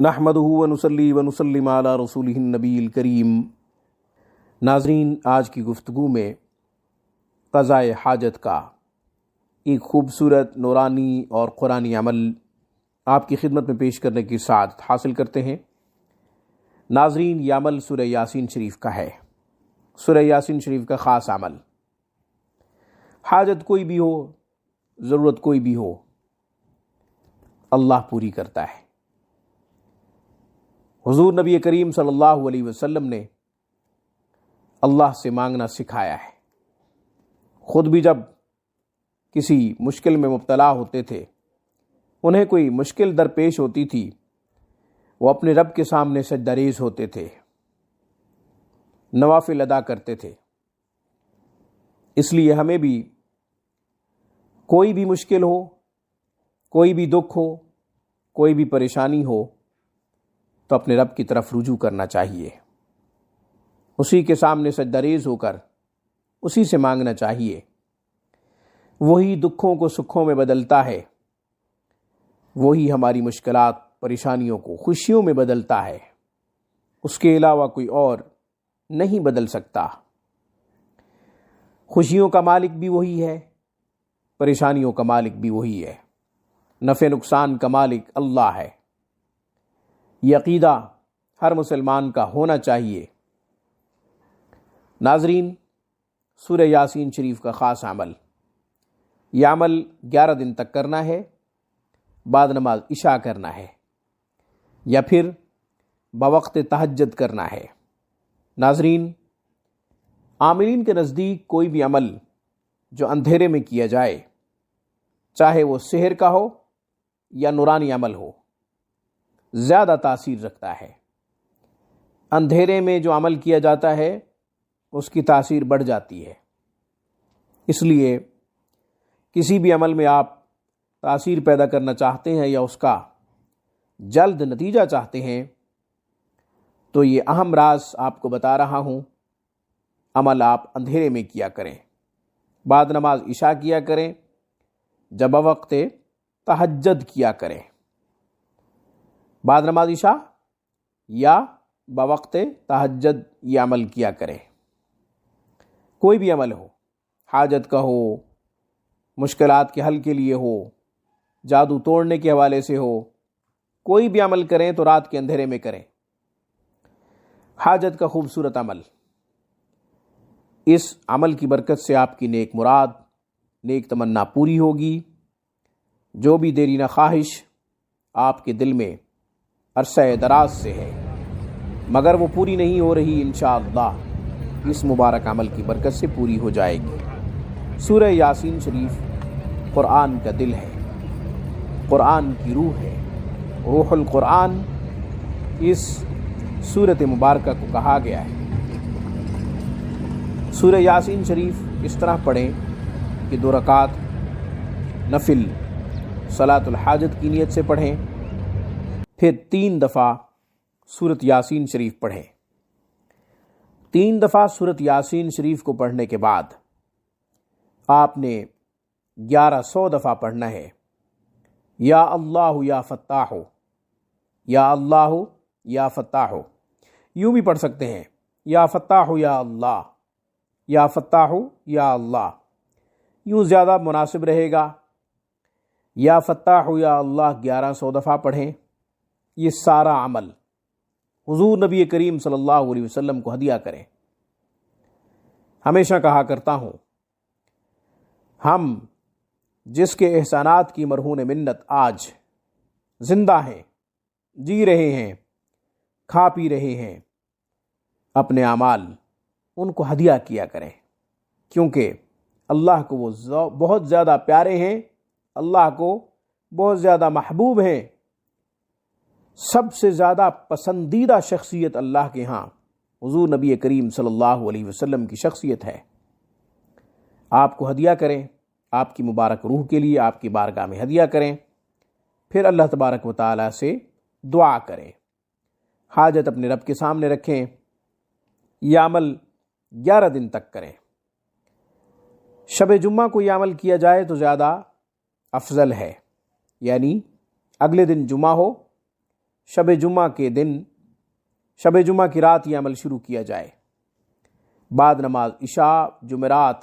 نحمدہ ونصلی ونسلم علی رسولہ النبی الکریم۔ ناظرین، آج کی گفتگو میں قضاء حاجت کا ایک خوبصورت نورانی اور قرآنی عمل آپ کی خدمت میں پیش کرنے کی سعادت حاصل کرتے ہیں۔ ناظرین، یہ عمل سورہ یاسین شریف کا ہے، سورہ یاسین شریف کا خاص عمل۔ حاجت کوئی بھی ہو، ضرورت کوئی بھی ہو، اللہ پوری کرتا ہے۔ حضور نبی کریم صلی اللہ علیہ وسلم نے اللہ سے مانگنا سکھایا ہے۔ خود بھی جب کسی مشکل میں مبتلا ہوتے تھے، انہیں کوئی مشکل درپیش ہوتی تھی، وہ اپنے رب کے سامنے سجدہ ریز ہوتے تھے، نوافل ادا کرتے تھے۔ اس لیے ہمیں بھی کوئی بھی مشکل ہو، کوئی بھی دکھ ہو، کوئی بھی پریشانی ہو، تو اپنے رب کی طرف رجوع کرنا چاہیے، اسی کے سامنے سجدہ ریز ہو کر اسی سے مانگنا چاہیے۔ وہی دکھوں کو سکھوں میں بدلتا ہے، وہی ہماری مشکلات پریشانیوں کو خوشیوں میں بدلتا ہے، اس کے علاوہ کوئی اور نہیں بدل سکتا۔ خوشیوں کا مالک بھی وہی ہے، پریشانیوں کا مالک بھی وہی ہے، نفع نقصان کا مالک اللہ ہے۔ یہ عقیدہ ہر مسلمان کا ہونا چاہیے۔ ناظرین، سورہ یاسین شریف کا خاص عمل، یہ عمل 11 دن تک کرنا ہے، بعد نماز عشاء کرنا ہے، یا پھر بوقت تہجد کرنا ہے۔ ناظرین، عاملین کے نزدیک کوئی بھی عمل جو اندھیرے میں کیا جائے، چاہے وہ سحر کا ہو یا نورانی عمل ہو، زیادہ تاثیر رکھتا ہے۔ اندھیرے میں جو عمل کیا جاتا ہے اس کی تاثیر بڑھ جاتی ہے۔ اس لیے کسی بھی عمل میں آپ تاثیر پیدا کرنا چاہتے ہیں یا اس کا جلد نتیجہ چاہتے ہیں، تو یہ اہم راز آپ کو بتا رہا ہوں۔ عمل آپ اندھیرے میں کیا کریں، بعد نماز عشاء کیا کریں، جب وقت تہجد کیا کریں۔ بعد نماز عشاء یا بوقت تہجد یہ عمل کیا کریں۔ کوئی بھی عمل ہو، حاجت کا ہو، مشکلات کے حل کے لیے ہو، جادو توڑنے کے حوالے سے ہو، کوئی بھی عمل کریں تو رات کے اندھیرے میں کریں۔ حاجت کا خوبصورت عمل، اس عمل کی برکت سے آپ کی نیک مراد، نیک تمنا پوری ہوگی۔ جو بھی دیرینہ خواہش آپ کے دل میں عرصہ دراز سے ہے مگر وہ پوری نہیں ہو رہی، انشاءاللہ اس مبارک عمل کی برکت سے پوری ہو جائے گی۔ سورہ یاسین شریف قرآن کا دل ہے، قرآن کی روح ہے، روح القرآن اس سورۃ مبارکہ کو کہا گیا ہے۔ سورہ یاسین شریف اس طرح پڑھیں کہ 2 رکعت نفل صلاۃ الحاجت کی نیت سے پڑھیں، پھر 3 دفعہ سورۃ یاسین شریف پڑھیں۔ 3 دفعہ سورۃ یاسین شریف کو پڑھنے کے بعد آپ نے 1100 دفعہ پڑھنا ہے، یا اللہ یا فتاح، یا اللہ یا فتاح۔ یوں بھی پڑھ سکتے ہیں، یا فتاح یا اللہ، یا فتاح یا اللہ، یوں زیادہ مناسب رہے گا۔ یا فتاح یا اللہ 1100 دفعہ پڑھیں۔ یہ سارا عمل حضور نبی کریم صلی اللہ علیہ وسلم کو ہدیہ کریں۔ ہمیشہ کہا کرتا ہوں، ہم جس کے احسانات کی مرہون منت آج زندہ ہیں، جی رہے ہیں، کھا پی رہے ہیں، اپنے اعمال ان کو ہدیہ کیا کریں، کیونکہ اللہ کو وہ بہت زیادہ پیارے ہیں، اللہ کو بہت زیادہ محبوب ہیں۔ سب سے زیادہ پسندیدہ شخصیت اللہ کے ہاں حضور نبی کریم صلی اللہ علیہ وسلم کی شخصیت ہے۔ آپ کو ہدیہ کریں، آپ کی مبارک روح کے لیے آپ کی بارگاہ میں ہدیہ کریں، پھر اللہ تبارک و تعالیٰ سے دعا کریں، حاجت اپنے رب کے سامنے رکھیں۔ یہ عمل 11 دن تک کریں۔ شب جمعہ کو یہ عمل کیا جائے تو زیادہ افضل ہے، یعنی اگلے دن جمعہ ہو شب جمعہ کی رات یہ عمل شروع کیا جائے، بعد نماز عشاء جمعرات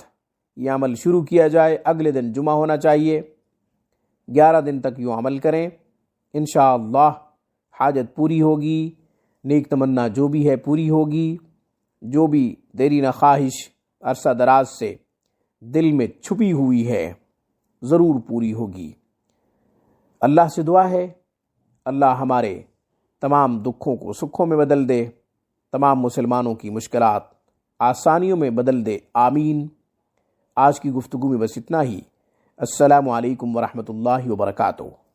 یہ عمل شروع کیا جائے، اگلے دن جمعہ ہونا چاہیے، 11 دن تک یوں عمل کریں، انشاءاللہ حاجت پوری ہوگی، نیک تمنا جو بھی ہے پوری ہوگی، جو بھی دیرینہ خواہش عرصہ دراز سے دل میں چھپی ہوئی ہے ضرور پوری ہوگی۔ اللہ سے دعا ہے اللہ ہمارے تمام دکھوں کو سکھوں میں بدل دے، تمام مسلمانوں کی مشکلات آسانیوں میں بدل دے، آمین۔ آج کی گفتگو میں بس اتنا ہی۔ السلام علیکم ورحمۃ اللہ وبرکاتہ۔